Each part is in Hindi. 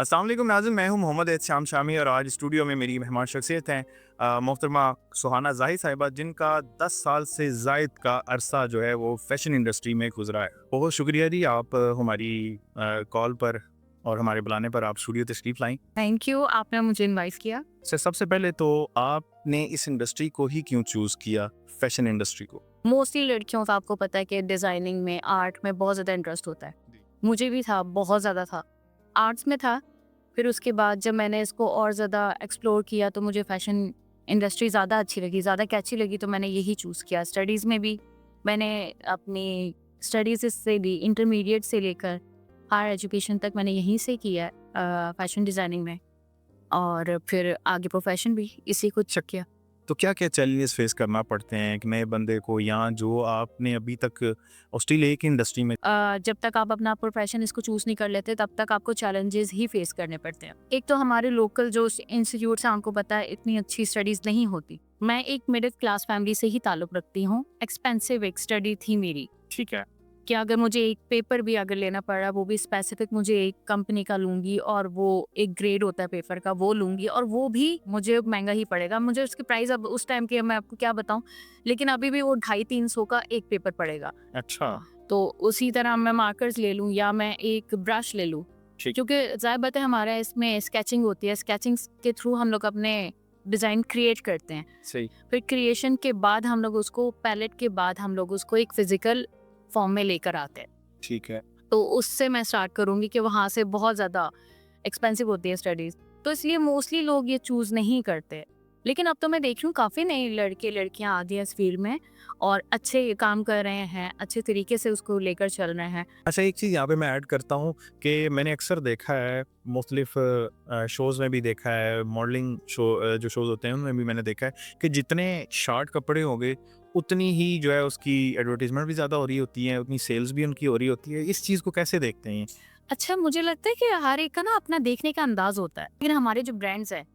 अस्सलाम वालेकुम नाज़रीन, मैं हूं मोहम्मद एहतशाम शामी और आज स्टूडियो में मेरी मेहमान शख्सियत हैं मोहतरमा सुहाना ज़ाहिद साहिबा, जिनका 10 साल से ज़ायद का अरसा जो है वो फ़ैशन इंडस्ट्री में गुजरा है। बहुत शुक्रिया जी, आप हमारी कॉल पर और हमारे बुलाने पर आप स्टूडियो तशरीफ़ लाई। थैंक यू, आपने मुझे इनवाइट किया। सबसे पहले तो आपने इस इंडस्ट्री को ही क्यों चूज़ किया, फ़ैशन इंडस्ट्री को? मोस्टली लड़कियों का आपको पता है कि डिज़ाइनिंग में, आर्ट में बहुत ज़्यादा इंटरेस्ट होता है। मुझे भी था, बहुत ज़्यादा था। आर्ट्स में था, फिर उसके बाद जब मैंने इसको और ज़्यादा एक्सप्लोर किया तो मुझे फ़ैशन इंडस्ट्री ज़्यादा अच्छी लगी, ज़्यादा कैची लगी, तो मैंने यही चूज़ किया। स्टडीज़ में भी मैंने अपनी स्टडीज़ इससे ली, इंटरमीडिएट से लेकर हायर एजुकेशन तक मैंने यहीं से किया है फ़ैशन डिज़ाइनिंग में, और फिर आगे प्रोफ़ेशन भी इसी को किया। तो क्या-क्या चैलेंजेस फेस करना पड़ते हैं एक नए बंदे को, या जो आपने अभी तक ऑस्ट्रेलिया की इंडस्ट्री में? जब तक आप अपना प्रोफेशन इसको चूज़ नहीं कर लेते तब तक आपको चैलेंजेस ही फेस करने पड़ते हैं। एक तो हमारे लोकल जो इंस्टीट्यूट्स हैं, आपको पता है इतनी अच्छी स्टडीज़ नहीं होती। मैं एक मिडिल क्लास फैमिली से ही ताल्लुक़ रखती हूँ। एक्सपेंसिव एक स्टडी थी मेरी। ठीक है। कि अगर मुझे एक पेपर भी अगर लेना पड़ा, वो भी स्पेसिफिक मुझे एक कंपनी का लूँगी, और वो एक ग्रेड होता है पेपर का, वो लूँगी, और वो भी मुझे महँगा ही पड़ेगा। मुझे उसकी प्राइस अब उस टाइम की मैं आपको क्या बताऊँ, लेकिन अभी भी वो 250-300 का एक पेपर पड़ेगा। अच्छा। तो उसी तरह मैं मार्कर्स ले लूँ या मैं एक ब्रश ले लूँ, ठीक। क्योंकि ज़ाहिर बात है हमारे इसमें स्केचिंग होती है। स्केचिंग के थ्रू हम लोग अपने डिज़ाइन क्रिएट करते हैं। सही। फिर क्रिएशन के बाद हम लोग उसको, पैलेट के बाद हम लोग उसको एक फिजिकल फॉर्म में लेकर आते हैं। ठीक है। तो उससे मैं स्टार्ट करूँगी कि वहाँ से बहुत ज़्यादा एक्सपेंसिव होती है स्टडीज़, तो इसलिए मोस्टली लोग ये चूज़ नहीं करते। लेकिन अब तो मैं देख रही हूँ काफ़ी नए लड़के लड़कियाँ आ गई हैं इस फील्ड में और अच्छे काम कर रहे हैं, अच्छे तरीके से उसको लेकर चल रहे हैं। अच्छा, एक चीज़ यहाँ पे मैं ऐड करता हूँ कि मैंने अक्सर देखा है, मुख्तलिफ शोज़ में भी देखा है, मॉडलिंग शो जो शोज़ होते हैं उनमें भी मैंने देखा है कि जितने शार्ट कपड़े होंगे उतनी ही जो है उसकी एडवर्टाइजमेंट भी ज़्यादा हो रही होती है, उतनी सेल्स भी उनकी हो रही होती है। इस चीज़ को कैसे देखते हैं? अच्छा, मुझे लगता है कि हर एक का ना अपना देखने का अंदाज़ होता है। लेकिन हमारे जो ब्रांड्स हैं,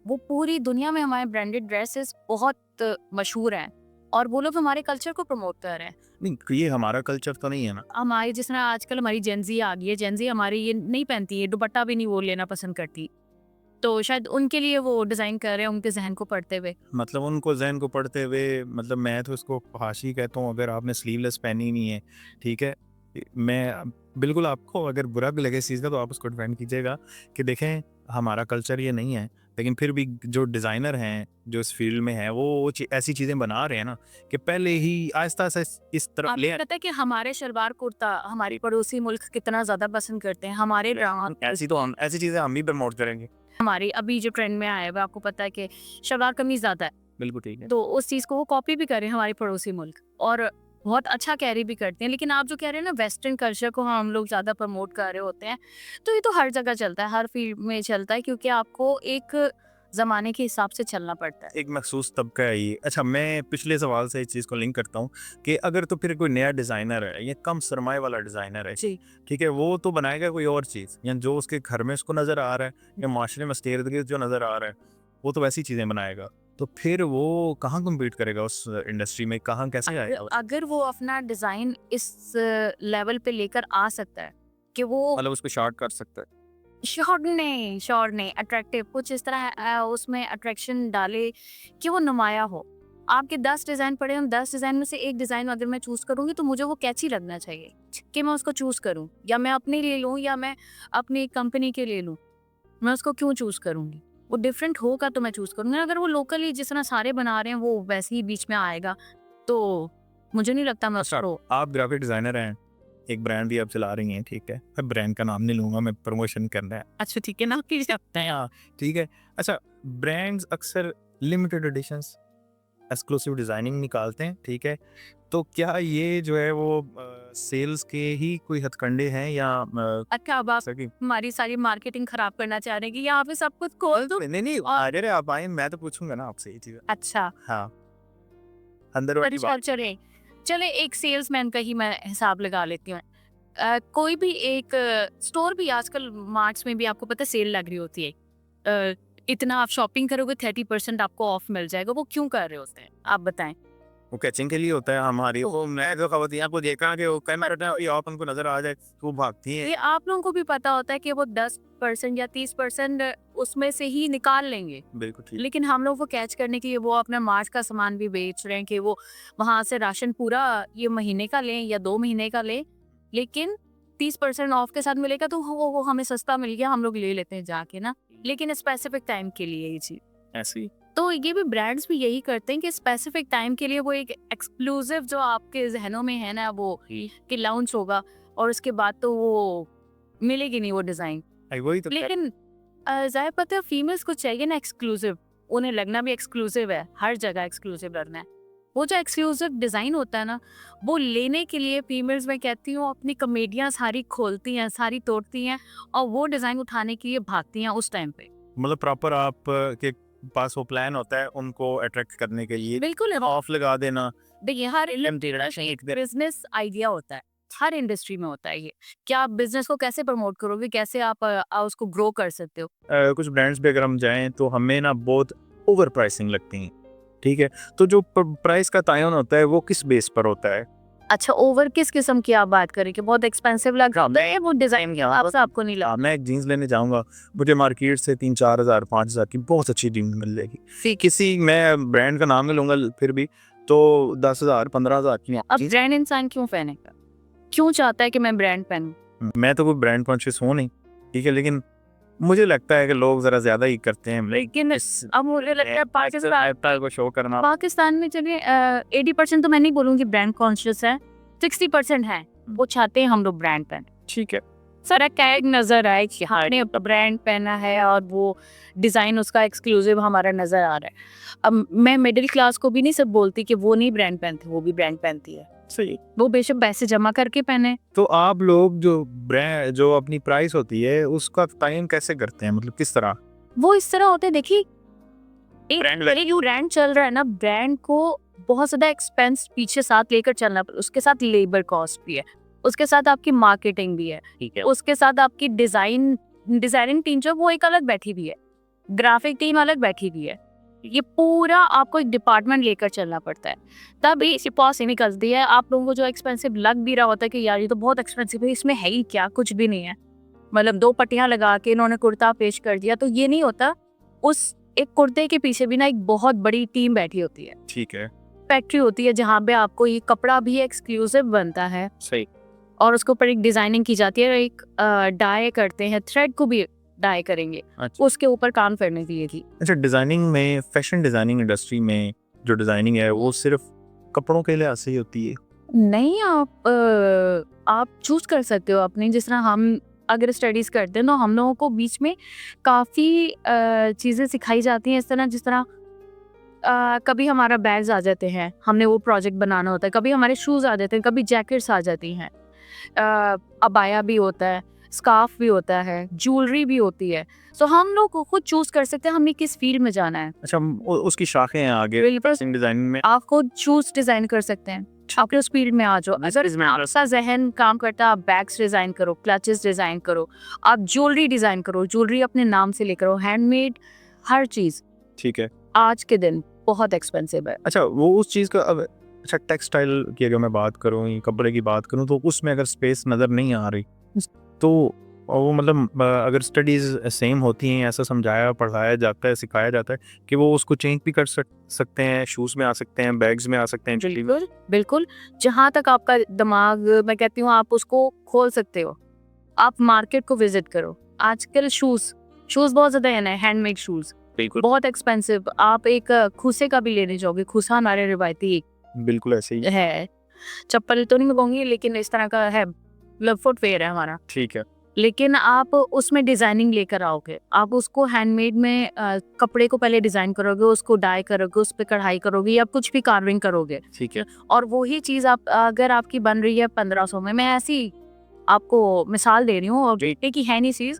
वो पूरी दुनिया में हमारे ब्रांडेड ड्रेसेस बहुत मशहूर हैं, और वो लोग हमारे कल्चर को प्रमोट कर रहे हैं। नहीं, ये हमारा कल्चर तो नहीं है ना। हमारी जिस तरह आजकल हमारी जेनज़ी आ गई है, जेनज़ी हमारी ये नहीं पहनती है, दुपट्टा भी नहीं वो लेना पसंद करती। तो शायद उनके लिए वो डिज़ाइन कर रहे हैं, उनके ज़हन को पढ़ते हुए। मतलब उनको ज़हन को पढ़ते हुए, मतलब मैं तो इसको फहाशी कहता हूँ, अगर आपने स्लीवलेस पहनी नहीं है, ठीक है? मैं बिल्कुल, आपको अगर बुरा भी लगे इस चीज़ का तो आप उसको डिफेंड कीजिएगा कि देखें हमारा कल्चर ये नहीं है, लेकिन फिर भी जो डिज़ाइनर हैं, जो इस फील्ड में हैं, वो ऐसी चीज़ें बना रहे हैं ना कि पहले ही आहिस्ता-आहिस्ता इस तरफ ले आपको पता है कि हमारे शलवार कुर्ता हमारी पड़ोसी मुल्क कितना ज़्यादा पसंद करते हैं। हमारे हम ऐसी चीज़ें हम ही प्रमोट करेंगे। हमारी अभी जो ट्रेंड में आया है, वो आपको पता है कि शलवार कमीज़ आता है। बिल्कुल ठीक है। तो उस चीज़ को वो कॉपी भी कर रहे हैं हमारे पड़ोसी मुल्क, और बहुत अच्छा कैरी भी करते हैं। लेकिन आप जो कह रहे हैं ना, वेस्टर्न कल्चर को हम लोग ज़्यादा प्रमोट कर रहे होते हैं, तो ये तो हर जगह चलता है, हर फील्ड में चलता है, क्योंकि आपको एक ज़माने के हिसाब से चलना पड़ता है। एक मखसूस तबका है ये। अच्छा, मैं पिछले सवाल से इस चीज़ को लिंक करता हूँ कि अगर तो फिर कोई नया डिज़ाइनर है, ये कम सरमाए वाला डिज़ाइनर है, जी। ठीक है? वो तो बनाएगा कोई और चीज़, या जो उसके घर में उसको नज़र आ रहा है या माशरे में उसके इर्द-गिर्द जो नज़र आ रहा है, वो तो वैसी चीज़ें बनाएगा। तो फिर वो कहाँ कम्पीट करेगा उस इंडस्ट्री में, कहाँ कैसे आएगा वो? अगर वो अपना डिज़ाइन इस लेवल पे लेकर आ सकता है कि वो मतलब उसको शॉर्ट कर सकता है। श्योर नहीं, अट्रैक्टिव कुछ इस तरह उसमें अट्रैक्शन डाले कि वो नुमाया हो। आपके 10 डिज़ाइन पड़े हैं, 10 डिज़ाइन में से एक डिज़ाइन अगर मैं चूज़ करूँगी तो मुझे वो कैची लगना चाहिए कि मैं उसको चूज़ करूँ, या मैं अपने लिए लूँ या मैं अपनी कंपनी के लिए लूँ। मैं उसको क्यों चूज़ करूँगी? वो डिफरेंट होगा तो मैं चूज़ करूँगी। अगर वो लोकली जिस तरह सारे बना रहे हैं वो वैसे ही बीच में आएगा, तो मुझे नहीं लगता मैं अच्छा, उसको। आप ग्राफिक डिज़ाइनर हैं, एक ब्रांड भी आप चला रही हैं, ठीक है? मैं ब्रांड का नाम नहीं लूँगा, मैं प्रमोशन करना है। अच्छा, ठीक है ना, कि सकते हैं हाँ, ठीक है। अच्छा, ब्रांड्स अक्सर लिमिटेड एडिशंस, एक्सक्लूसिव डिज़ाइनिंग निकालते हैं, ठीक है? तो क्या ये जो है वो सेल्स के ही कोई हथकंडे हैं, या अच्छा, अब आप सकी? हमारी सारी मार्केटिंग खराब करना चाह रहे हैं कि यहाँ पे सब कुछ खोल दो नहीं, नहीं, और अरे आप आएँ, मैं तो पूछूँगा ना आपसे ये चीज़ें। अच्छा, हाँ, अंदर वाली अच्छा बात। चले चले एक सेल्समैन का ही मैं हिसाब लगा लेती हूँ। कोई भी एक स्टोर भी आजकल मार्ट्स में भी आपको पता है सेल लग रही होती है। इतना आप शॉपिंग करोगे 30% आपको ऑफ मिल जाएगा। वो क्यों कर रहे होते हैं? आप बताएं। वो कैचिंग के लिए होता है हमारी। वो मैं जो खवतियाँ को देखा कि वो कैमरा ये आप उनको नजर आ जाए तो वो भागती हैं। ये आप लोगों को भी पता होता है कि वो 10% या 30% उसमें से ही निकाल लेंगे, बिल्कुल ठीक। लेकिन हम लोग वो कैच करने के लिए वो अपना मार्च का सामान भी बेच रहे हैं कि वो वहां से राशन पूरा ये महीने का लें या 2 महीने का लें, लेकिन 30% ऑफ के साथ मिलेगा तो वो हमें सस्ता मिल गया, हम लोग ले लेते हैं जाके ना, लेकिन स्पेसिफिक टाइम के लिए ये चीज। ऐसे ही तो ये भी ब्रांड्स भी यही करते हैं कि स्पेसिफिक टाइम के लिए वो एक एक्सक्लूसिव जो आपके जहनों में है ना वो कि लॉन्च होगा और उसके बाद तो वो मिलेगी नहीं वो डिजाइन। वही तो लेकिन जाहिर पता है फीमेल्स को चाहिए ना एक्सक्लूसिव, उन्हें लगना भी एक्सक्लूसिव है, हर जगह एक्सक्लूसिव लगना है। वो जो एक्सक्लूसिव डिजाइन होता है ना, वो लेने के लिए फीमेल्स मैं कहती हूँ अपनी कमेडियां सारी खोलती हैं, सारी तोड़ती हैं और वो डिजाइन उठाने के लिए भागती हैं उस टाइम पे। मतलब प्रॉपर आप के पास वो प्लान होता है उनको अट्रैक्ट करने के लिए, बिल्कुल ऑफ लगा देना। देखिए हर बिजनेस आइडिया होता है, हर इंडस्ट्री में होता है ये, क्या आप बिजनेस को कैसे प्रमोट करोगे, कैसे आप उसको ग्रो कर सकते हो। कुछ ब्रांड्स पे अगर हम जाएं तो हमें ना बहुत ओवर प्राइसिंग लगती हैं, ठीक है। तो जो प्राइस का तयन होता है वो किस बेस पर होता है? अच्छा, ओवर किस किस्म की आप बात करें कि बहुत एक्सपेंसिव लग रहा है वो डिजाइन क्या आपको नहीं लगा? मैं एक जीन्स लेने जाऊंगा, मुझे मार्केट से 3-4 हज़ार 5 हज़ार की बहुत अच्छी जीन्स मिल जाएगी। किसी मैं ब्रांड का नाम नहीं लूंगा फिर भी, तो 10,000 15,000 की अब ब्रांड इंसान क्यों पहनेगा, क्यों चाहता है कि मैं ब्रांड पहनूं? मैं तो कोई ब्रांड कॉन्शियस हूँ नहीं, ठीक है, लेकिन मुझे लगता है कि लोग जरा ज्यादा ही करते हैं। लेकिन अब मुझे लगता है पाकिस्तान को शो करना। पाकिस्तान में चलिए 80% तो मैं नहीं बोलूंगी ब्रांड कॉन्शियस है, 60% है वो चाहते हैं हम लोग ब्रांड पहने। ठीक है, सारा टैग नजर आए कि हाँ ने ब्रांड पहना है और वो डिजाइन उसका एक्सक्लूसिव हमारा नजर आ रहा है। अब मैं मिडिल क्लास को भी नहीं सब बोलती कि वो नहीं ब्रांड पहनती, वो भी ब्रांड पहनती है, सही। वो बेशक पैसे जमा करके पहने। तो आप लोग जो ब्रांड जो अपनी प्राइस होती है उसका तयन कैसे करते हैं, मतलब किस तरह? वो इस तरह होते हैं, देखिए एक ब्रांड ब्रांड चल रहा है ना, ब्रांड को बहुत ज्यादा एक्सपेंस पीछे साथ लेकर चलना, उसके साथ लेबर कॉस्ट भी है, उसके साथ आपकी मार्केटिंग भी है, ठीक है, उसके साथ आपकी डिजाइनिंग टीम जो वो एक अलग बैठी भी है, ग्राफिक टीम अलग बैठी भी है, ये पूरा आपको एक डिपार्टमेंट लेकर चलना पड़ता है, तब ये पॉस निकलती है। आप लोगों को जो एक्सपेंसिव लग भी रहा होता है कि यार ये तो बहुत एक्सपेंसिव है, इसमें है ही क्या, कुछ भी नहीं है, मतलब 2 पट्टियां लगा के इन्होंने कुर्ता पेश कर दिया, तो ये नहीं होता। उस एक कुर्ते के पीछे भी ना एक बहुत बड़ी टीम बैठी होती है, ठीक है, फैक्ट्री होती है जहाँ पे आपको ये कपड़ा भी एक्सक्लूसिव बनता है सही। और उसके ऊपर एक डिजाइनिंग की जाती है, एक डाई करते हैं, थ्रेड को भी डाई करेंगे, अच्छा, उसके ऊपर काम करने के लिए थी। अच्छा, डिजाइनिंग में, फैशन डिजाइनिंग इंडस्ट्री में जो डिजाइनिंग है वो सिर्फ कपड़ों के लिए ऐसे ही होती है? नहीं, आप चूज कर सकते हो अपनी, जिस तरह हम अगर स्टडीज करते हैं तो हम लोगों को बीच में काफी चीजें सिखाई जाती हैं, इस तरह जिस तरह कभी हमारा बैग्स आ जाते हैं, हमने वो प्रोजेक्ट बनाना होता है, कभी हमारे शूज आ जाते हैं, कभी जैकेट्स आ जाती हैं, अबाया भी होता है, स्कार्फ भी होता है, ज्वेलरी भी होती है, तो हम लोग खुद चूज कर सकते हैं हमने किस फील्ड में जाना है। अच्छा, उसकी शाखें हैं आगे फैशन डिजाइनिंग में? आप खुद चूज डिजाइन कर सकते हैं, आप उस फील्ड में आ जाओ। अगर इसमें आपका जहन काम करता है, आप बैग्स डिजाइन करो, क्लचेस डिजाइन करो, आप ज्वेलरी डिजाइन करो, ज्वेलरी अपने नाम से लेकर हो, हैंडमेड हर चीज ठीक है। आज के दिन बहुत एक्सपेंसिव है। अच्छा, वो उस चीज़ का अब, अच्छा, टेक्सटाइल की अगर मैं बात करूँ, ये कपड़े की बात करूँ, तो उसमें अगर स्पेस नज़र नहीं आ रही तो वो मतलब अगर स्टडीज़ सेम होती हैं, ऐसा समझाया पढ़ाया जाता है, सिखाया जाता है कि वो उसको चेंज भी कर सकते हैं, शूज़ में आ सकते हैं, बैग्स में आ सकते हैं, ज्वेलरी में। बिल्कुल बिल्कुल, जहाँ तक आपका दिमाग, मैं कहती हूँ आप उसको खोल सकते हो, आप मार्केट को विजिट करो। आजकल शूज बहुत ज्यादा है ना, हैंडमेड शूज बिल्कुल, बहुत एक्सपेंसिव। आप एक खूसे का भी लेने जाओगे, खूसा हमारे रिवायती बिल्कुल ऐसे ही। है, चप्पल तो नहीं मैं कहूंगी लेकिन इस तरह का है, मतलब फुटवेयर है हमारा, ठीक है, लेकिन आप उसमें डिजाइनिंग लेकर आओगे, आप उसको हैंडमेड में कपड़े को पहले डिजाइन करोगे, उसको डाई करोगे, उस पर कढ़ाई करोगे या कुछ भी कार्विंग करोगे, ठीक है, और वही चीज आप अगर आपकी बन रही है 1500 में, मैं ऐसी आपको मिसाल दे रही हूँ और बेटे की है नहीं चीज,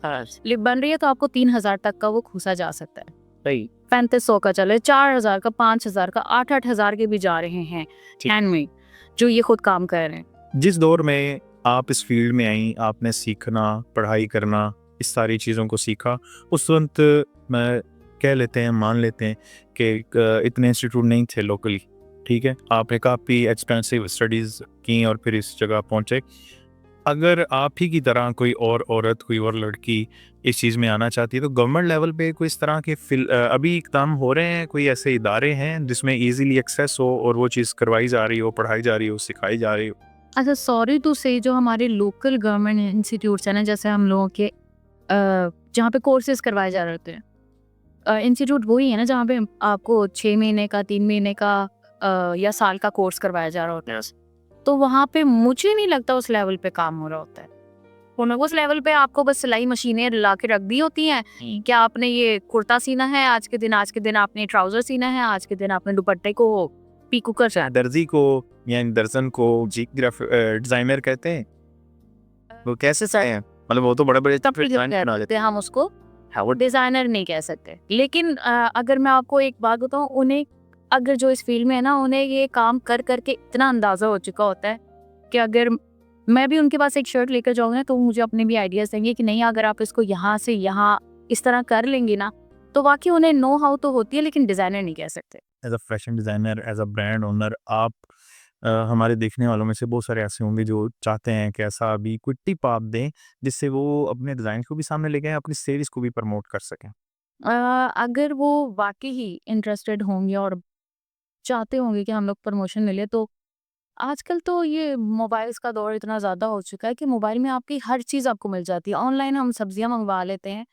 बन रही है तो आपको 3000 तक का वो खूसा जा सकता है, सही। 3500 का चले, 4000 का, 5000 का, 8-8 हजार के भी जा रहे हैं हैंडमेड, जो ये खुद काम कर रहे हैं। जिस दौर में आप इस फील्ड में आई, आपने सीखना, पढ़ाई करना, इस सारी चीज़ों को सीखा, उस वक्त मैं कह लेते हैं, मान लेते हैं कि इतने इंस्टीट्यूट नहीं थे लोकली, ठीक है, आपने काफ़ी एक्सपेंसिव स्टडीज़ की और फिर इस जगह पहुँचे। अगर आप ही की तरह कोई और औरत, कोई और लड़की इस चीज़ में आना चाहती है, तो गवर्नमेंट लेवल पे कोई इस तरह के अभी इक़दाम हो रहे हैं, कोई ऐसे इदारे हैं जिसमें ईज़िली एक्सेस हो और वो चीज़ करवाई जा रही हो, पढ़ाई जा रही हो, सिखाई जा रही हो? अच्छा, सॉरी टू से जो हमारे लोकल गवर्नमेंट इंस्टीट्यूट्स हैं ना, जैसे हम लोगों के जहाँ पे कोर्सेज़ करवाए जा रहे होते हैं, इंस्टीट्यूट वही है ना जहाँ पे आपको 6 महीने का, 3 महीने का या साल का कोर्स करवाया जा रहा होता है। तो वहाँ पे मुझे नहीं लगता उस लेवल पे काम हो रहा होता है। उस लेवल पे आपको बस सिलाई मशीनें ला के रख दी होती हैं कि आपने ये कुर्ता सीना है आज के दिन आपने ट्राउज़र सीना है, आज के दिन आपने दुपट्टे को पीको करना है। दर्जी को या दर्जन को डिज़ाइनर कहते हैं? वो कैसे सा है? मतलब वो तो बड़े-बड़े तब भी डिज़ाइन बना कहते देते हैं हैं। हम उसको हाँ, वो डिज़ाइनर नहीं कह सकते। लेकिन अगर मैं आपको एक बात बताऊँ, उन्हें अगर जो इस फ़ील्ड में है ना, उन्हें ये काम कर के इतना अंदाज़ा हो चुका होता है कि अगर मैं भी उनके पास एक शर्ट लेकर जाऊँगी ना, तो मुझे अपने भी आइडियाज़ देंगे कि नहीं, अगर आप इसको यहाँ से यहाँ इस तरह कर लेंगी ना, तो वाक़ई उन्हें नो हाउ तो होती है, लेकिन डिज़ाइनर नहीं कह सकते। As a fashion designer, as a brand owner आप हमारे देखने वालों में से बहुत सारे ऐसे होंगे जो चाहते हैं कि ऐसा अभी कोई टिप आप दें, जिससे वो अपने डिज़ाइन को भी सामने लेके आएँ, अपनी सेल्स को भी प्रमोट कर सकें। अगर वो वाक़ई ही इंटरेस्टेड होंगे और चाहते होंगे कि हम लोग प्रमोशन मिले, तो आजकल तो ये मोबाइल्स का दौर इतना ज़्यादा हो चुका है कि मोबाइल में आपकी हर चीज़ आपको मिल जाती है। ऑनलाइन हम सब्जियाँ मंगवा लेते हैं,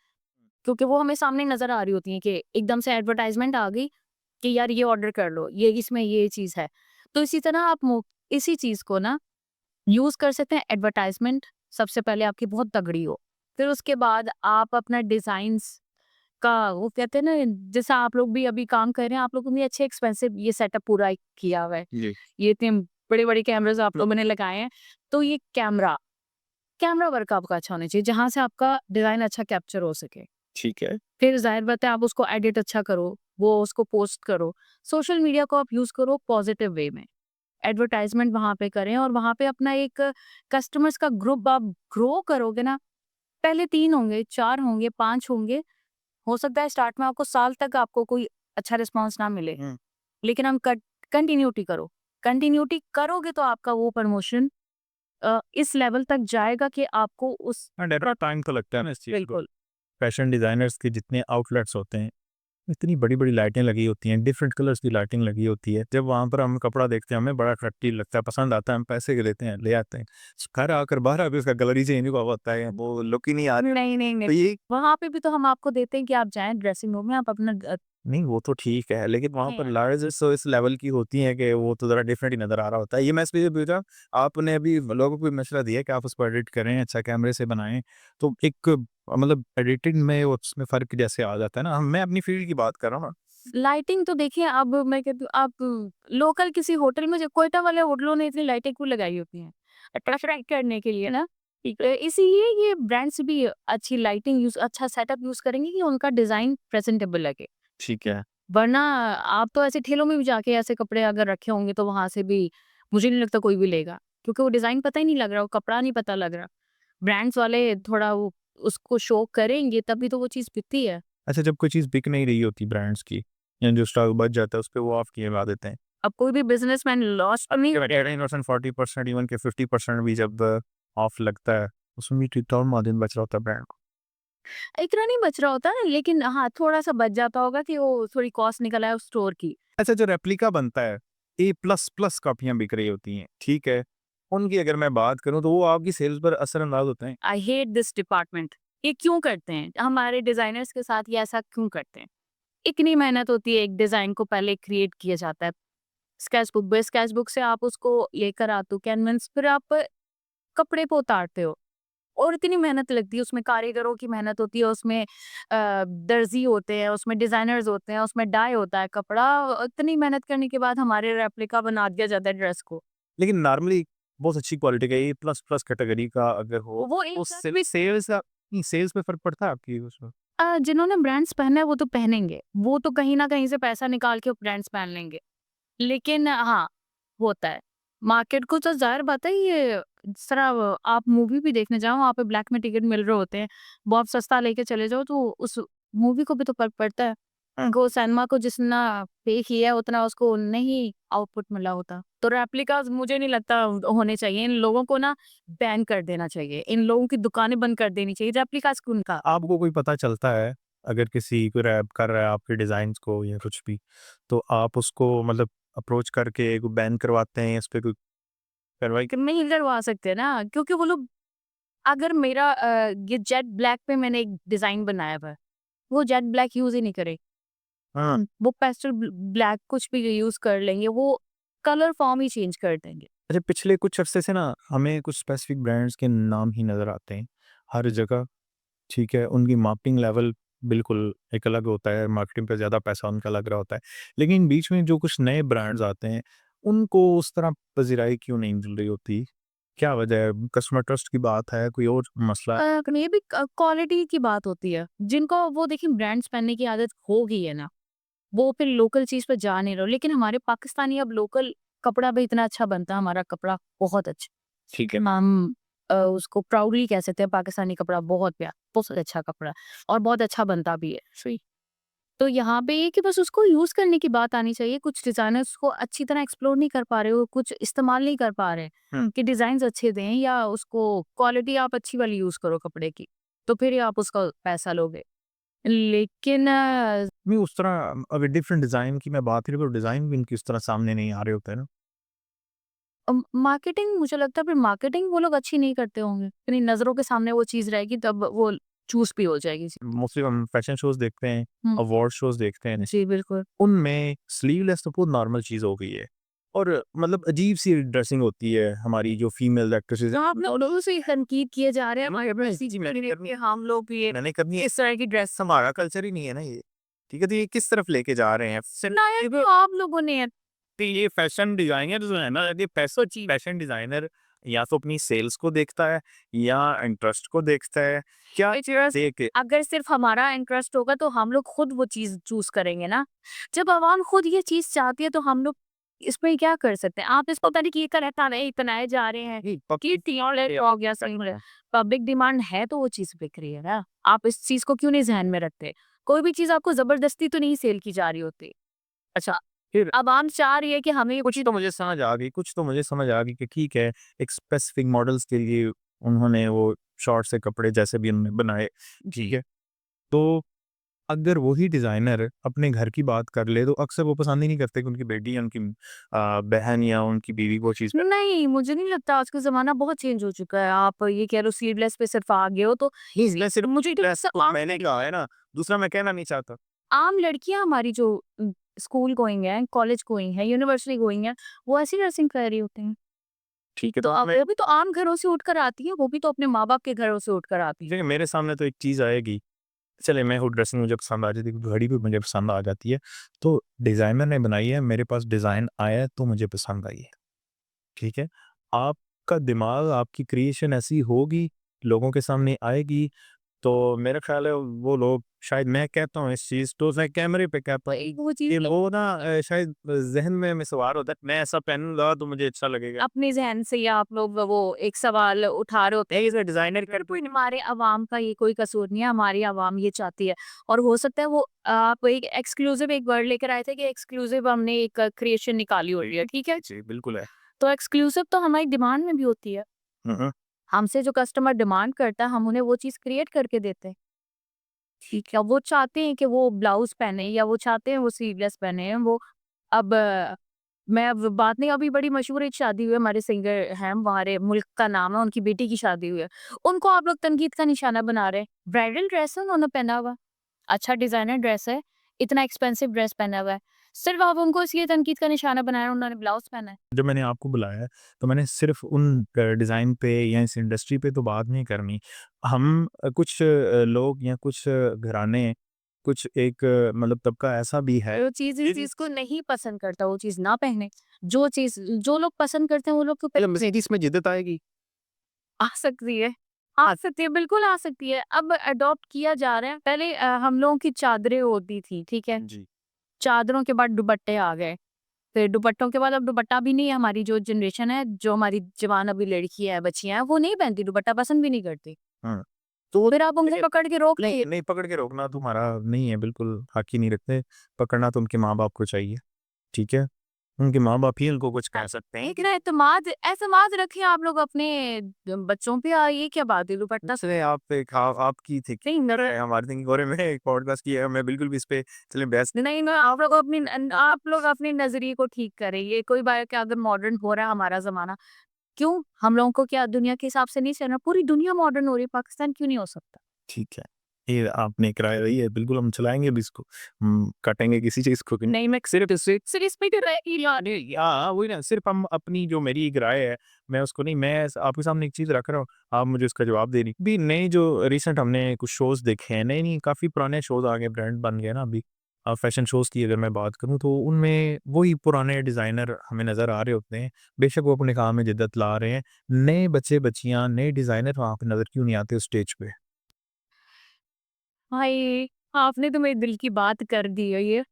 क्योंकि वो हमें सामने नज़र आ रही होती हैं कि एकदम से एडवर्टाइज़मेंट आ गई कि यार ये ऑर्डर कर लो, ये इसमें ये चीज़ है। तो इसी तरह आप इसी चीज़ को ना यूज़ कर सकते हैं। एडवर्टाइज़मेंट सबसे पहले आपकी बहुत तगड़ी हो, फिर उसके बाद आप अपना डिज़ाइन्स का वो कहते हैं ना, जैसा आप लोग भी अभी काम कर रहे हैं, आप लोगों ने अच्छे एक्सपेंसिव ये सेटअप पूरा किया हुआ है। जी। ये इतने बड़े-बड़े कैमराज़ आप लोगों ने लगाए हैं। तो ये कैमरा कैमरा वर्क आपका अच्छा होना चाहिए, जहाँ से आपका डिज़ाइन अच्छा कैप्चर हो सके। ठीक है। फिर ज़ाहिर बात है, आप उसको एडिट अच्छा करो, वो उसको पोस्ट करो। सोशल मीडिया को आप यूज़ करो पॉज़िटिव वे में। एडवर्टाइज़मेंट वहाँ पे करें और वहाँ पे अपना एक कस्टमर्स का ग्रुप आप ग्रो करोगे ना, पहले 3 होंगे, 4 होंगे, 5 होंगे। हो सकता है स्टार्ट में आपको साल तक आपको कोई अच्छा रिस्पॉन्स ना मिले, हुँ। लेकिन हम कंटिन्यूटी करो। कंटिन्यूटी करोगे तो आपका वो प्रमोशन इस लेवल तक जाएगा कि आपको उस हाँ, डेफ़िनेट टाइम तो लगता है ना इस चीज़ को। बिल्कुल। फैशन डिज़ाइनर्स के जितने आउटलेट्स होते हैं, इतनी बड़ी-बड़ी लाइटें लगी होती हैं, डिफरेंट कलर्स की लाइटिंग लगी होती है। जब वहाँ पर हम कपड़ा देखते हैं, हमें बड़ा अट्रैक्टिव लगता है, पसंद आता है, हम पैसे के लेते हैं, ले आते हैं। घर आकर बाहर आके उसका कलर ही चेंज हुआ होता है, वो लुक ही नहीं आ रही। नहीं, नहीं, नहीं। तो ये वहाँ पे भी तो हम आपको देते हैं कि आप जाएँ ड्रेसिंग रूम में, आप अपना नहीं, वो तो ठीक है, लेकिन वहाँ पर हैं। लार्जेस्ट तो इस लेवल की होती हैं कि वो तो ज़रा डिफरेंट ही नज़र आ रहा होता है। ये मैं इसलिए पूछ रहा हूँ, आपने अभी लोगों को मशवरा दिया कि आप उसको एडिट करें, अच्छा कैमरे से बनाएँ, तो एक मतलब एडिटिंग में और उसमें फ़र्क जैसे आ जाता है ना, मैं अपनी फ़ील्ड की बात कर रहा हूँ ना। लाइटिंग तो देखिए, अब मैं कहती हूँ, आप लोकल किसी होटल में, जो कोयटा वाले होटलों ने इतनी लाइटें क्यों लगाई होती हैं? अट्रैक्ट करने के लिए ना। इसीलिए ये ब्रांड्स भी अच्छी लाइटिंग यूज़, अच्छा सेटअप यूज़ करेंगे कि उनका डिज़ाइन प्रेज़ेंटेबल लगे। ठीक है। वरना आप तो ऐसे ठेलों में भी जाके ऐसे कपड़े अगर रखे होंगे, तो वहाँ से भी मुझे नहीं लगता कोई भी लेगा। क्योंकि वो डिज़ाइन पता ही नहीं लग रहा, वो कपड़ा नहीं पता लग रहा। ब्रांड्स वाले थोड़ा वो उसको शो करेंगे, तभी तो वो चीज़ बिकती है। अच्छा, जब कोई चीज़ बिक नहीं रही होती ब्रांड्स की या जो स्टॉक बच जाता है, उस पे वो ऑफ किए लगा देते हैं। अब कोई भी बिज़नेसमैन लॉस तो नहीं। 10%, 40% इवन के 50% भी जब ऑफ लगता है, उसमें भी रिटर्न मार्जिन बच रहा होता है ब्रांड को। इतना नहीं बच रहा होता है, लेकिन हाँ, थोड़ा-सा बच जाता होगा कि वो थोड़ी कॉस्ट निकल आए उस स्टोर की। अच्छा, जो रेप्लिका बनता है, A++ कॉपियाँ बिक रही होती हैं, ठीक है? उनकी अगर मैं बात करूँ तो वो आपकी सेल्स पर असरअंदाज होते हैं। I hate this department. ये क्यों करते हैं? हमारे डिज़ाइनर्स के साथ ये ऐसा क्यों करते हैं? इतनी मेहनत होती है, एक डिज़ाइन को पहले क्रिएट किया जाता है। स्केचबुक बेस स्केचबुक से आप उसको लेकर आते हो कैनवस, फिर आप कपड़े पे उतारते हो और इतनी मेहनत लगती है, उसमें कारीगरों की मेहनत होती है, उसमें दर्जी होते हैं, उसमें डिज़ाइनर्स होते हैं, उसमें डाई होता है कपड़ा। इतनी मेहनत करने के बाद हमारे रेप्लिका बना दिया जाता है ड्रेस को। लेकिन नॉर्मली बहुत अच्छी क्वालिटी का A++ कैटेगरी का अगर हो, वो एक तो साथ भी सेल्स का नहीं, सेल्स पे फ़र्क पड़ता है आपकी उसमें? जिन्होंने ब्रांड्स पहना है वो तो पहनेंगे। वो तो कहीं न कहीं से पैसा निकाल के ब्रांड्स पहन लेंगे। लेकिन हाँ, होता है। मार्केट को तो ज़ाहिर बात है, ये जिस तरह आप मूवी भी देखने जाओ, वहाँ पे ब्लैक में टिकट मिल रहे होते हैं। बहुत सस्ता लेके चले जाओ, तो उस मूवी को भी तो फ़र्क पड़ता है। को सैनमा को जितना पे किया है उतना उसको नहीं आउटपुट मिला होता। तो रेप्लिकास मुझे नहीं लगता होने चाहिए। इन लोगों को ना बैन कर देना चाहिए। इन लोगों की दुकानें बंद कर देनी चाहिए। रेप्लिकास क्यों उनका? आपको कोई पता चलता है, अगर किसी कोई रैप कर रहा है आपके डिज़ाइन्स को या कुछ भी, तो आप उसको मतलब अप्रोच करके बैन करवाते हैं, इस पे कोई कार्रवाई? कि नहीं करवा सकते ना, क्योंकि वो लोग अगर मेरा ये जेट ब्लैक पे मैंने एक डिज़ाइन बनाया हुआ है, वो जेट ब्लैक यूज़ ही नहीं करे। हाँ। वो पेस्टल ब्लैक कुछ भी यूज़ कर लेंगे, वो कलर फॉर्म ही चेंज कर देंगे। अच्छा, पिछले कुछ अरसे से ना हमें कुछ स्पेसिफिक ब्रांड्स के नाम ही नज़र आते हैं, हर जगह, ठीक है? उनकी मार्केटिंग लेवल बिल्कुल एक अलग होता है, मार्केटिंग पे ज़्यादा पैसा उनका लग रहा होता है। लेकिन बीच में जो कुछ नए ब्रांड्स आते हैं, उनको उस तरह पज़िराई क्यों नहीं मिल रही होती? क्या वजह है? कस्टमर ट्रस्ट की बात है, कोई और मसला है? ये भी क्वालिटी की बात होती है। जिनको वो देखिए ब्रांड्स पहनने की आदत हो गई है ना, वो फिर लोकल चीज़ पे जा नहीं रहे हो। लेकिन हमारे पाकिस्तानी अब लोकल कपड़ा भी इतना अच्छा बनता है, हमारा कपड़ा बहुत अच्छा। ठीक है। हम उसको प्राउडली कह सकते हैं पाकिस्तानी कपड़ा बहुत बहुत अच्छा कपड़ा और बहुत अच्छा बनता भी है। सही। तो यहाँ पे ये कि बस उसको यूज़ करने की बात आनी चाहिए। कुछ डिज़ाइनर्स को अच्छी तरह एक्सप्लोर नहीं कर पा रहे हो, कुछ इस्तेमाल नहीं कर पा रहे कि डिज़ाइन्स अच्छे दें या उसको क्वालिटी आप अच्छी वाली यूज़ करो कपड़े की, तो फिर ही आप उसका पैसा लोगे। लेकिन नहीं, उस तरह अगर डिफरेंट डिज़ाइन की मैं बात करूँ तो डिज़ाइन भी इनकी उस तरह सामने नहीं आ रहे होते हैं ना। मार्केटिंग मुझे लगता है फिर मार्केटिंग वो लोग अच्छी नहीं करते होंगे। अपनी नज़रों के सामने वो चीज़ रहेगी तब वो चूज़ भी हो जाएगी। मोस्टली हम फैशन शोज़ देखते हैं, हुँ। अवार्ड शोज़ देखते हैं, जी, बिल्कुल। उनमें स्लीवलेस तो बहुत नॉर्मल चीज़ हो गई है और मतलब अजीब-सी ड्रेसिंग होती है हमारी जो फीमेल एक्ट्रेसेस हैं। आप लोगों से तनकीद किए जा रहे हैं हमारे ब्रेस्ट की कि हम लोग भी मैंने कभी इस तरह की ड्रेस हमारा कल्चर ही नहीं है ना ये। ठीक है, तो ये किस तरफ लेके जा रहे हैं? लाया तो आप लोगों ने है। तो ये फैशन डिज़ाइनर जो है ना, ये फैशन डिज़ाइनर या तो अपनी सेल्स को देखता है या इंटरेस्ट को देखता है। क्या देख के अगर सिर्फ हमारा इंटरेस्ट होगा तो हम लोग खुद वो चीज़ चूज़ करेंगे ना। जब आवाम खुद ये चीज़ चाहती है तो हम लोग इसमें क्या कर सकते हैं? आप इसको तरीके इतनाए जा रहे हैं कि टियोले हो गया सही में। पब्लिक डिमांड है तो वो चीज़ बिक रही है ना। आप इस चीज़ को क्यों नहीं ज़हन में रखते? कोई भी चीज़ आपको ज़बरदस्ती तो नहीं सेल की जा रही होती। अच्छा, फिर आवाम चाह रही है कि हमें कुछ तो मुझे समझ आ गई कि ठीक है, एक स्पेसिफिक मॉडल्स के लिए उन्होंने वो शॉर्ट से कपड़े जैसे भी उन्होंने बनाए, ठीक है। तो अगर वही डिज़ाइनर अपने घर की बात कर ले तो अक्सर वो पसंद ही नहीं करते कि उनकी बेटी या उनकी बहन या उनकी बीवी वो चीज़ नहीं, मुझे नहीं लगता आज का ज़माना बहुत चेंज हो चुका है। आप ये कह रहे हो स्लीवलेस पे सिर्फ़ आ गए हो तो मैं सिर्फ मुझे तो ड्रेस को मैंने कहा है ना, दूसरा मैं कहना नहीं चाहता। आम लड़कियाँ हमारी जो स्कूल गोइंग हैं, कॉलेज गोइंग हैं, यूनिवर्सिटी गोइंग हैं, वो ऐसी ड्रेसिंग कर रही होती हैं। ठीक है, तो तो अब मैं वो भी तो आम घरों से उठकर आती हैं, वो भी तो अपने माँ-बाप के घरों से उठकर आती हैं। देखिए मेरे सामने तो एक चीज़ आएगी, चले मैं वो ड्रेसिंग मुझे पसंद आ जाती है, घड़ी भी मुझे पसंद आ जाती है, तो डिज़ाइनर ने बनाई है, मेरे पास डिज़ाइन आया है तो मुझे पसंद आई है, ठीक है? आपका दिमाग, आपकी क्रिएशन ऐसी होगी, लोगों के सामने आएगी, तो मेरा ख़्याल है वो लोग शायद मैं कहता हूँ इस चीज़ तो मैं कैमरे पे कहता हूँ, वो चीज़ ये वो ना शायद ज़हन में सवार होता है, मैं ऐसा पहनूँगा तो मुझे अच्छा लगेगा। अपने ज़हन से ही आप लोग वो एक सवाल उठा रहे होते हैं। नहीं, इसे डिज़ाइनर फिर कोई हमारे अवाम का ये कोई कसूर नहीं है, हमारी अवाम ये चाहती है और हो सकता है वो आप एक एक्सक्लूसिव एक वर्ड लेकर आए थे कि एक्सक्लूसिव हमने एक क्रिएशन निकाली हुई है, ठीक है? जी, बिल्कुल है। तो एक्सक्लूसिव तो हमारी डिमांड में भी होती है। हुँ, हुँ। हमसे जो कस्टमर डिमांड करता है, हम उन्हें वो चीज़ क्रिएट करके देते हैं। ठीक है, वो चाहते हैं कि वो ब्लाउज़ पहने या वो चाहते हैं वो स्लीवलेस पहने। वो अब मैं अब बात नहीं अभी बड़ी मशहूर एक शादी हुई है, हमारे सिंगर हैं, हमारे मुल्क का नाम है, उनकी बेटी की शादी हुई है। उनको आप लोग तनकीद का निशाना बना रहे हैं। ब्राइडल ड्रेस है उन्होंने पहना हुआ, अच्छा डिज़ाइनर ड्रेस है, इतना एक्सपेंसिव ड्रेस पहना हुआ है। सिर्फ़ आप उनको इसलिए तनकीद का निशाना बना रहे हैं, उन्होंने ब्लाउज़ पहना है। जब मैंने आपको बुलाया है, तो मैंने सिर्फ़ उन डिज़ाइन पे या इस इंडस्ट्री पे तो बात नहीं करनी। हम कुछ लोग या कुछ घराने, कुछ एक मतलब तबका ऐसा भी है। जो चीज़ इस चीज़ को नहीं पसंद करता, वो चीज़ ना पहने। जो चीज़ जो लोग पसंद करते हैं, वो लोग तो मतलब मर्सिडीज़ में जिद्दत आएगी। आ सकती है, आ सकती है, बिल्कुल आ सकती है। अब अडॉप्ट किया जा रहा है। पहले हम लोगों की चादरें होती थी, ठीक है? जी। चादरों के बाद दुपट्टे आ गए। फिर दुपट्टों के बाद अब दुपट्टा भी नहीं है, हमारी जो जनरेशन है, जो हमारी जवान अभी लड़की है, बच्चियाँ हैं, वो नहीं पहनती दुपट्टा, पसंद भी नहीं करती। हाँ। तो फिर आप उनसे पकड़ के रोक नहीं, लिए। नहीं पकड़ के रोकना तुम्हारा नहीं है, बिल्कुल हक ही नहीं रखते। पकड़ना तो उनके माँ-बाप को चाहिए, ठीक है? उनके माँ-बाप ही उनको कुछ कह सकते हैं। लेकिन एतमाद रखें आप लोग अपने बच्चों पे, ये क्या बात है दुपट्टा से आप एक आपकी थिंकिंग न रहे, हमारी थिंकिंग और मैंने एक पॉडकास्ट किया है, मैं बिल्कुल भी इस पे चलें बहस नहीं, मैं आप लोग अपने नज़रिए को ठीक करें। ये कोई बात क्या, अगर मॉडर्न हो रहा है हमारा ज़माना, क्यों? हम लोगों को क्या दुनिया के हिसाब से नहीं चलना? पूरी दुनिया मॉडर्न हो रही है, पाकिस्तान क्यों नहीं हो सकता? ठीक है। ये आपने एक राय रही है, बिल्कुल हम चलाएँगे भी इसको। काटेंगे किसी चीज़ को भी नहीं। नहीं, मैं सिर्फ इस पे तो रहेगी यार। नहीं, हाँ, वही ना सिर्फ़ हम अपनी जो मेरी एक राय है, मैं उसको नहीं मैं आपके सामने एक चीज़ रख रहा हूँ, आप मुझे उसका जवाब दे रही। अभी नए जो रिसेंट हमने कुछ शोज़ देखे हैं, नहीं, नहीं काफ़ी पुराने शोज़ आ गए, ब्रांड बन गए ना अभी। फैशन शोज़ की अगर मैं बात करूँ तो उनमें वही पुराने डिज़ाइनर हमें नज़र आ रहे होते हैं। बेशक वो अपने काम में जिद्दत ला रहे हैं, नए बच्चे-बच्चियाँ, नए डिज़ाइनर वहाँ पे नज़र क्यों नहीं आते उस स्टेज पे? भाई, आपने तो मेरे दिल की बात कर दी है ये।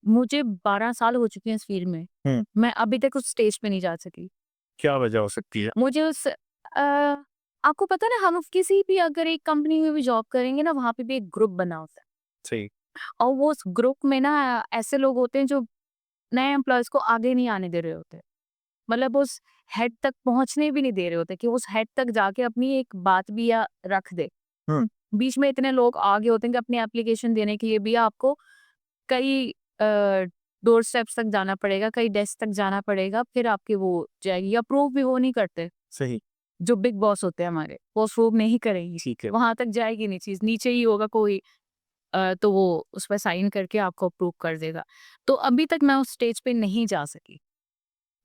मुझे 12 साल हो चुके हैं इस फ़ील्ड में। हुँ। मैं अभी तक उस स्टेज पे नहीं जा सकी। क्या वजह हो सकती है? मुझे आपको पता है ना, हम किसी भी अगर एक कंपनी में भी जॉब करेंगे ना, वहाँ पे भी एक ग्रुप बना होता है। सही। और वो उस ग्रुप में ना ऐसे लोग होते हैं जो नए एम्प्लॉइज़ को आगे नहीं आने दे रहे होते। मतलब उस हेड तक पहुँचने भी नहीं दे रहे होते कि उस हेड तक जाके अपनी एक बात भी या रख दे। हुँ। बीच में इतने लोग आगे होते हैं कि अपनी एप्लीकेशन देने के लिए भी आपको कई डोर स्टेप्स तक जाना पड़ेगा, कई डेस्क तक जाना पड़ेगा, फिर आपकी वो जाएगी। अप्रूव भी वो नहीं करते। सही। जो बिग बॉस होते हैं हमारे, वो अप्रूव नहीं करेंगी। ठीक है। वहाँ तक जाएगी नहीं चीज़, नीचे ही होगा कोई, तो वो उस पे साइन करके आपको अप्रूव कर देगा। तो अभी तक मैं उस स्टेज पे नहीं जा सकी।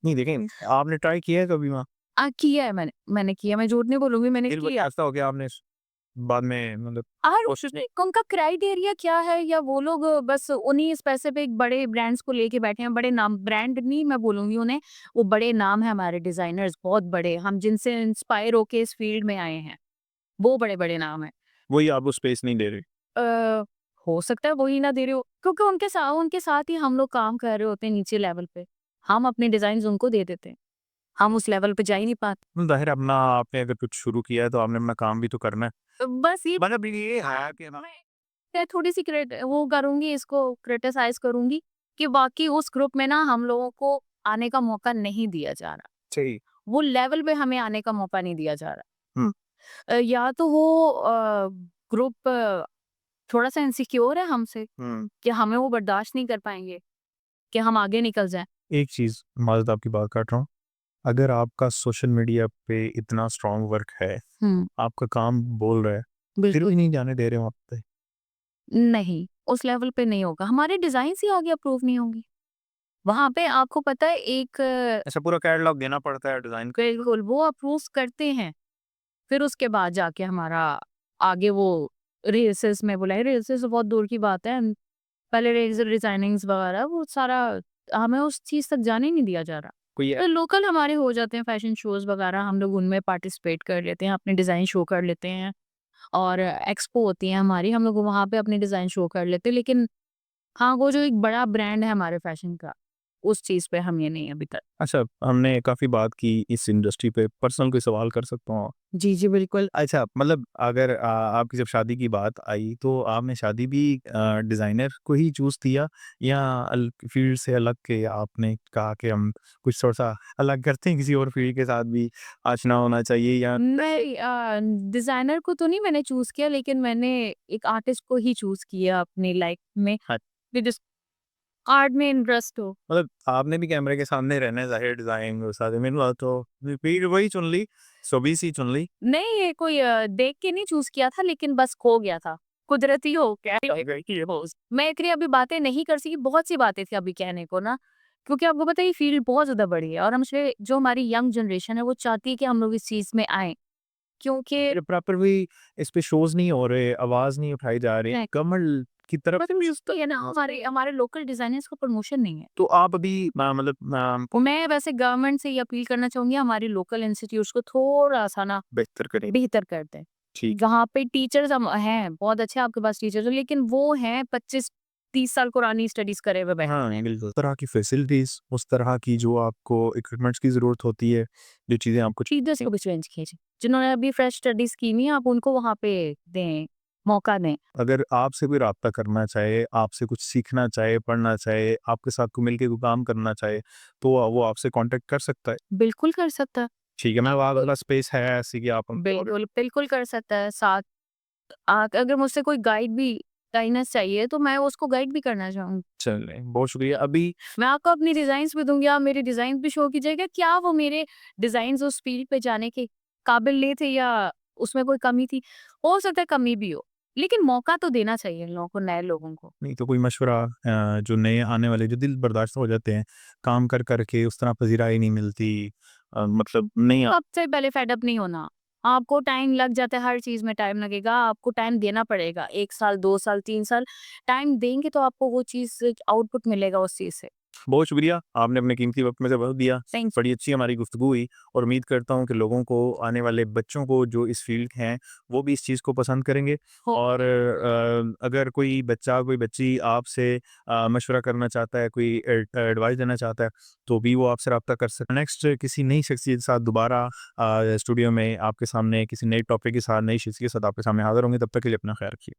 नहीं देखें, आपने ट्राई किया है कभी वहाँ? किया है मैंने किया, मैं झूठ नहीं बोलूँगी, मैंने फिर किया। ऐसा हो गया आपने बाद में मतलब और कोशिश नहीं उनका क्राइटेरिया क्या है, या वो लोग बस उन्हीं स्पेसिफिक बड़े ब्रांड्स को लेके बैठे हैं, बड़े नाम ब्रांड नहीं मैं बोलूँगी उन्हें, वो बड़े नाम हैं हमारे डिज़ाइनर्स बहुत बड़े, हम जिनसे इंस्पायर होके इस फील्ड में आए हैं, वो बड़े-बड़े नाम हैं। वही आपको स्पेस नहीं दे रहे? अ, हो सकता है वही ना दे रहे हो, क्योंकि उनके साथ ही हम लोग काम कर रहे होते हैं नीचे लेवल पे। हम अपने डिज़ाइन्स उनको दे देते हैं। हम उस लेवल पे जा ही नहीं पाते। ज़ाहिर है अपना आपने अगर कुछ शुरू किया है तो आपने अपना काम भी तो करना है। बस ये मतलब ये है कि ना मैं थोड़ी-सी वो करूँगी, इसको क्रिटिसाइज़ करूँगी कि बाकी उस ग्रुप में ना हम लोगों को आने का मौका नहीं दिया जा रहा। सही। वो लेवल पे हमें आने का मौका नहीं दिया जा रहा। हुँ। या तो वो ग्रुप थोड़ा-सा इनसिक्योर है हमसे हुँ। कि हमें वो बर्दाश्त नहीं कर पाएँगे कि हम आगे निकल जाएँ। एक चीज़ माज़रत आपकी बात काट रहा हूँ। अगर आपका सोशल मीडिया पे इतना स्ट्रॉन्ग वर्क है, हुँ, आपका काम बोल रहा है, फिर बिल्कुल। भी नहीं जाने दे रहे वहाँ पे? नहीं, उस लेवल पे नहीं होगा। हमारे डिज़ाइन्स ही आगे अप्रूव नहीं होंगे। वहाँ पे आपको पता है एक ऐसा पूरा कैटलॉग देना पड़ता है डिज़ाइन का? बिल्कुल, वो अप्रूव करते हैं। फिर उसके बाद जाके हमारा आगे वो रेसेस में बुलाए, रेसेस तो बहुत दूर की बात है। पहले रेज़र डिज़ाइनिंग्स वगैरह वो सारा हमें उस चीज़ तक जाने ही नहीं दिया जा रहा। कोई है तो लोकल हमारे हो जाते हैं फैशन शोज़ वगैरह, हम लोग उनमें पार्टिसिपेट कर लेते हैं, अपने डिज़ाइन शो कर लेते हैं। और एक्सपो होती है हमारी, हम लोग वहाँ पे अपने डिज़ाइन शो कर लेते हैं। लेकिन हाँ, वो जो एक बड़ा ब्रांड है हमारे फैशन का, उस चीज़ पे हम ये नहीं अभी तक। अच्छा, हमने काफ़ी बात की इस इंडस्ट्री पे, पर्सनल कोई सवाल कर सकता हूँ? जी, जी, बिल्कुल। अच्छा, मतलब अगर आपकी जब शादी की बात आई, तो आपने शादी भी डिज़ाइनर को ही चूज़ किया या फ़ील्ड से अलग के आपने कहा कि हम कुछ थोड़ा-सा अलग करते हैं, किसी और फ़ील्ड के साथ भी आशना होना चाहिए या नहीं, डिज़ाइनर को तो नहीं मैंने चूज़ किया, लेकिन मैंने एक आर्टिस्ट को ही चूज़ किया अपनी लाइफ़ में, हाँ, कि जिस आर्ट में इंटरेस्ट हो। मतलब आपने भी कैमरे के सामने रहना है, ज़ाहिर डिज़ाइन और शादी में तो फ़ील्ड वही चुन ली, शोबीज़ ही चुन ली। नहीं, ये कोई देख के नहीं चूज़ किया था, लेकिन बस हो गया था। कुदरती हो गया हो गई थी वो। मैं इतनी अभी बातें नहीं कर सकी, बहुत सी बातें थी अभी कहने को ना, क्योंकि आपको पता है ये फ़ील्ड बहुत ज़्यादा बड़ी है और हमसे जो हमारी यंग जनरेशन है वो चाहती है कि हम लोग इस चीज़ में आएँ। क्योंकि फिर प्रॉपर भी इस पे शोज़ नहीं हो रहे, आवाज़ नहीं उठाई जा रही, नहीं, कमल की तरफ तो ये ना हमारे हमारे लोकल डिज़ाइनर्स का प्रमोशन नहीं है। तो आप अभी मतलब मैं वैसे गवर्नमेंट से ये अपील करना चाहूँगी, हमारे लोकल इंस्टीट्यूट्स को थोड़ा-सा ना बेहतर करें। बेहतर कर दें। ठीक। वहाँ पे टीचर्स हम हैं, बहुत अच्छे आपके पास टीचर्स हैं, लेकिन वो हैं 25 30 साल पुरानी स्टडीज़ करे हुए बैठे हाँ, हुए हैं। बिल्कुल। उस तरह की फैसिलिटीज़, उस तरह की जो आपको इक्विपमेंट्स की ज़रूरत होती है, जो चीज़ें आपको टीचर्स को भी चेंज कीजिए। जिन्होंने अभी फ्रेश स्टडीज़ की हुई हैं, आप उनको वहाँ पे दें, मौका दें। अगर आपसे कोई राब्ता करना चाहे, आपसे कुछ सीखना चाहे, पढ़ना चाहे, आपके साथ कोई मिलके कोई काम करना चाहे, तो वो आपसे कॉन्टैक्ट कर सकता है। बिल्कुल कर सकता है। ठीक है, मैं वहाँ वाला स्पेस है ऐसी कि आप हमको अगर बिल्कुल, बिल्कुल कर सकता है। साथ अगर मुझसे कोई गाइडेंस चाहिए तो मैं उसको गाइड भी करना चाहूँगी। चलें, बहुत शुक्रिया। अभी मैं आपको अपनी डिज़ाइन्स भी दूँगी, आप मेरी डिज़ाइन्स भी शो कीजिएगा, क्या वो मेरे डिज़ाइन्स उस फ़ील्ड पे जाने के काबिल नहीं थे या उसमें कोई कमी थी? हो सकता है कमी भी हो, लेकिन मौका तो देना चाहिए इन लोगों को, नए लोगों को। नहीं तो कोई मशवरा जो नए आने वाले जो दिल बर्दाश्त हो जाते हैं, काम कर के उस तरह पज़ीराई नहीं मिलती मतलब नहीं सबसे पहले फेड अप नहीं होना। आपको टाइम लग जाता है, हर चीज़ में टाइम लगेगा, आपको टाइम देना पड़ेगा। 1 साल, 2 साल, 3 साल टाइम देंगे तो आपको वो चीज़ आउटपुट मिलेगा उस चीज़ से। बहुत शुक्रिया, आपने अपने कीमती वक़्त में से वक़्त दिया। थैंक बड़ी अच्छी हमारी गुफ्तगू हुई और उम्मीद करता हूँ कि लोगों को, आने वाले बच्चों को जो इस फ़ील्ड के हैं, वो भी इस चीज़ को पसंद करेंगे हो और अगर कोई बच्चा, कोई बच्ची आपसे मशवरा करना चाहता है, कोई एडवाइस देना चाहता है, तो भी वो आपसे राब्ता कर सकता है। नेक्स्ट किसी नई शख्सियत के साथ दोबारा स्टूडियो में आपके सामने किसी नए टॉपिक के साथ, नई शख्सियत के साथ आपके सामने हाज़िर होंगे। तब तक के लिए अपना ख़्याल रखिए।